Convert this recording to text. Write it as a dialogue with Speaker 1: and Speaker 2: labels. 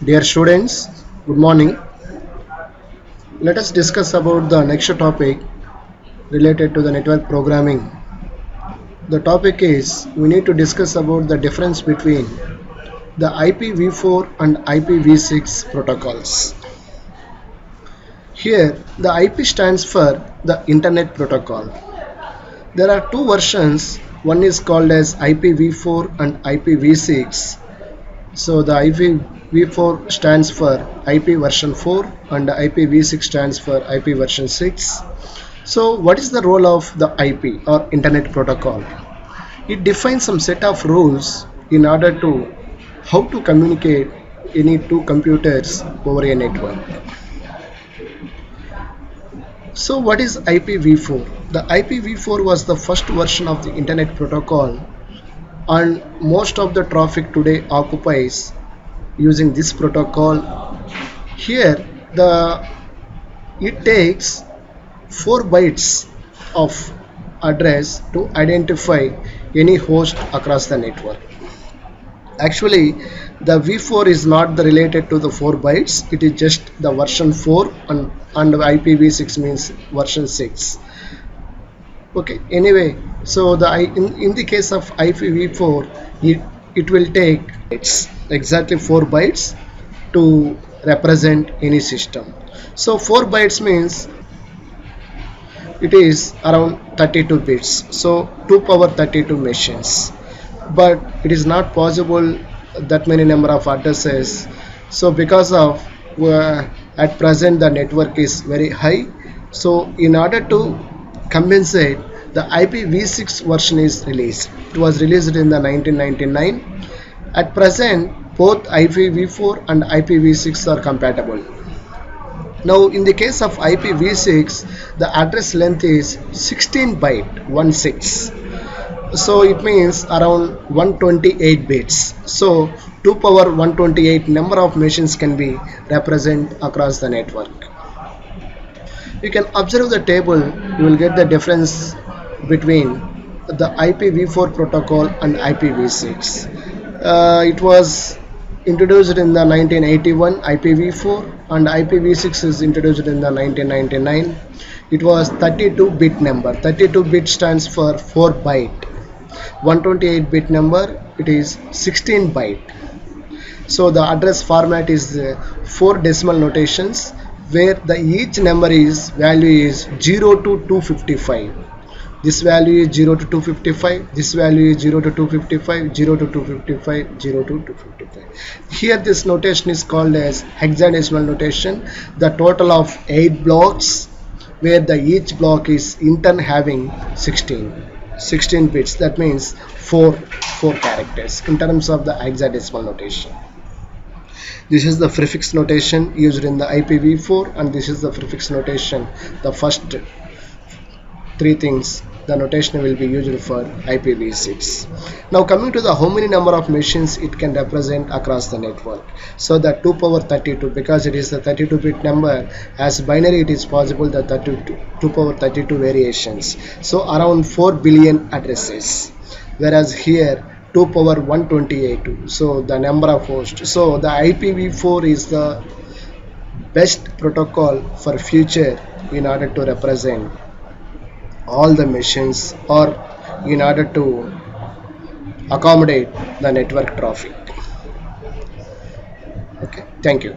Speaker 1: Dear students, good morning. Let us discuss about the next topic related to the network programming. The topic is we need to discuss about the difference between the IPv4 and IPv6 protocols. Here, the IP stands for the Internet Protocol. There are two versions. One is called as IPv4 and IPv6. So the IPv4 stands for IP version 4 and the IPv6 stands for IP version 6. So what is the role of the IP or Internet Protocol? It defines some set of rules in order to how to communicate any two computers over a network. So what is IPv4? The IPv4 was the first version of the Internet Protocol, and most of the traffic today occupies using this protocol. Here it takes 4 bytes of address to identify any host across the network. Actually, the V4 is not related to the 4 bytes, it is just the version 4 and IPv6 means version 6. Okay, anyway, so in the case of IPv4, it will take exactly 4 bytes to represent any system. So 4 bytes means it is around 32 bits, so 2 power 32 machines, but it is not possible that many number of addresses. So because of at present the network is very high, so in order to compensate, the IPv6 version is released. It was released in the 1999. At present, both IPv4 and IPv6 are compatible. Now in the case of IPv6, the address length is 16 byte 16. So it means around 128 bits. So 2 power 128 number of machines can be represented across the network. You can observe the table, you will get the difference between the IPv4 protocol and IPv6. It was introduced in the 1981 IPv4 and IPv6 is introduced in the 1999. It was 32-bit number. 32-bit stands for 4 byte. 128-bit number, it is 16 byte. So the address format is 4 decimal notations, where the each number is value is 0 to 255. This value is 0 to 255, this value is 0 to 255, 0 to 255, 0 to 255. Here this notation is called as hexadecimal notation. The total of 8 blocks, where the each block is in turn having 16 bits, that means 4 characters in terms of the hexadecimal notation. This is the prefix notation used in the IPv4 and this is the prefix notation. The first 3 things, the notation will be used for IPv6. Now coming to the how many number of machines it can represent across the network. So the 2 power 32, because it is the 32-bit number, as binary it is possible the 2 power 32 variations. So around 4 billion addresses, whereas here 2 power 128, so the number of hosts. So the IPv4 is the best protocol for future in order to represent all the machines or in order to accommodate the network traffic. Okay, thank you.